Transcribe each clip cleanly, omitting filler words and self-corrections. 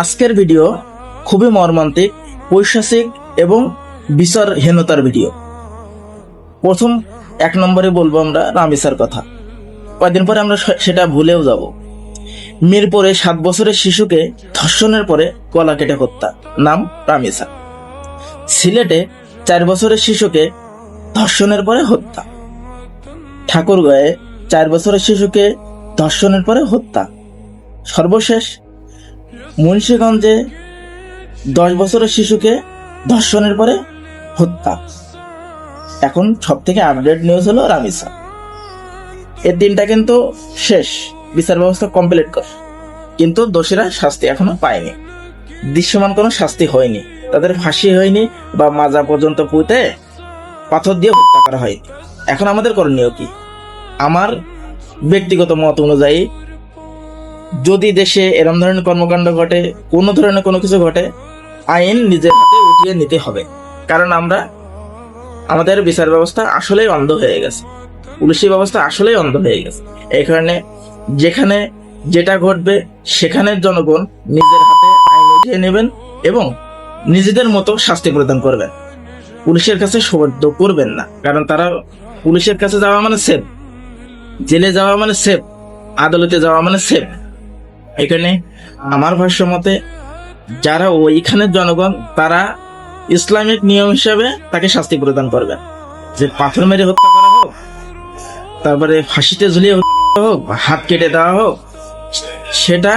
আজকের ভিডিও খুবই মর্মান্তিক, পৈশাচিক এবং বিচারহীনতার ভিডিও। প্রথম 1 নম্বরে বলবো আমরা রামিসার কথা। কয়েকদিন পরে আমরা সেটা ভুলেও যাব। মিরপুরে 7 বছরের শিশুকে ধর্ষণের পরে গলা কেটে হত্যা, নাম রামিসা। সিলেটে 4 বছরের শিশুকে ধর্ষণের পরে হত্যা। ঠাকুরগাঁয়ে 4 বছরের শিশুকে ধর্ষণের পরে হত্যা। সর্বশেষ মুন্সিগঞ্জে 10 বছরের শিশুকে ধর্ষণের পরে হত্যা। এখন সব থেকে আপডেট নিউজ হলো রামিসা। এর দিনটা কিন্তু শেষ, বিচার ব্যবস্থা কমপ্লিট কর, কিন্তু দোষীরা শাস্তি এখনো পায়নি, দৃশ্যমান কোনো শাস্তি হয়নি, তাদের ফাঁসি হয়নি বা মাজা পর্যন্ত পুঁতে পাথর দিয়ে হত্যা করা হয়নি। এখন আমাদের করণীয় কি? আমার ব্যক্তিগত মত অনুযায়ী যদি দেশে এরম ধরনের কর্মকাণ্ড ঘটে, কোনো ধরনের কোনো কিছু ঘটে, আইন নিজের হাতে উঠিয়ে নিতে হবে। কারণ আমাদের বিচার ব্যবস্থা আসলেই অন্ধ হয়ে গেছে, পুলিশি ব্যবস্থা আসলেই অন্ধ হয়ে গেছে। এই কারণে যেখানে যেটা ঘটবে সেখানে জনগণ নিজের হাতে আইন উঠিয়ে নেবেন এবং নিজেদের মতো শাস্তি প্রদান করবেন। পুলিশের কাছে সুবদ্ধ করবেন না, কারণ তারা পুলিশের কাছে যাওয়া মানে সেফ, জেলে যাওয়া মানে সেফ, আদালতে যাওয়া মানে সেফ। এখানে আমার ভাষ্য মতে যারা ওইখানের জনগণ, তারা ইসলামিক নিয়ম হিসাবে তাকে শাস্তি প্রদান করবেন। যে পাথর মেরে হত্যা করা হোক, তারপরে ফাঁসিতে ঝুলিয়ে হত্যা হোক, হাত কেটে দেওয়া হোক, সেটা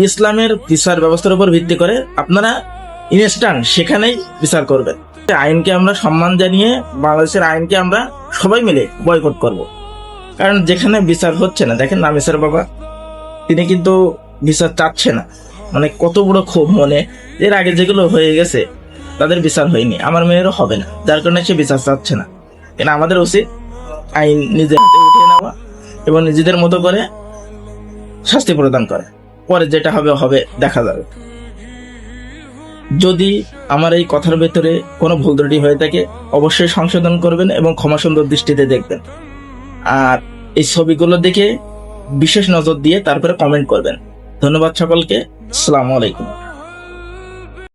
ইসলামের বিচার ব্যবস্থার উপর ভিত্তি করে আপনারা ইনস্ট্যান্ট সেখানেই বিচার করবেন। আইনকে আমরা সম্মান জানিয়ে বাংলাদেশের আইনকে আমরা সবাই মিলে বয়কট করব। কারণ যেখানে বিচার হচ্ছে না, দেখেন রামিসার বাবা, তিনি কিন্তু বিচার চাচ্ছে না। মানে কত বড় ক্ষোভ মনে, এর আগে যেগুলো হয়ে গেছে তাদের বিচার হয়নি, আমার মেয়েরও হবে না, যার কারণে সে বিচার চাচ্ছে না। এটা আমাদের উচিত আইন নিজের হাতে উঠিয়ে নেওয়া এবং নিজেদের মতো করে শাস্তি প্রদান করে। পরে যেটা হবে হবে, দেখা যাবে। যদি আমার এই কথার ভেতরে কোনো ভুল ত্রুটি হয়ে থাকে অবশ্যই সংশোধন করবেন এবং ক্ষমা সুন্দর দৃষ্টিতে দেখবেন। আর এই ছবিগুলো দেখে বিশেষ নজর দিয়ে তারপরে কমেন্ট করবেন। ধন্যবাদ সকলকে। আসসালামু আলাইকুম।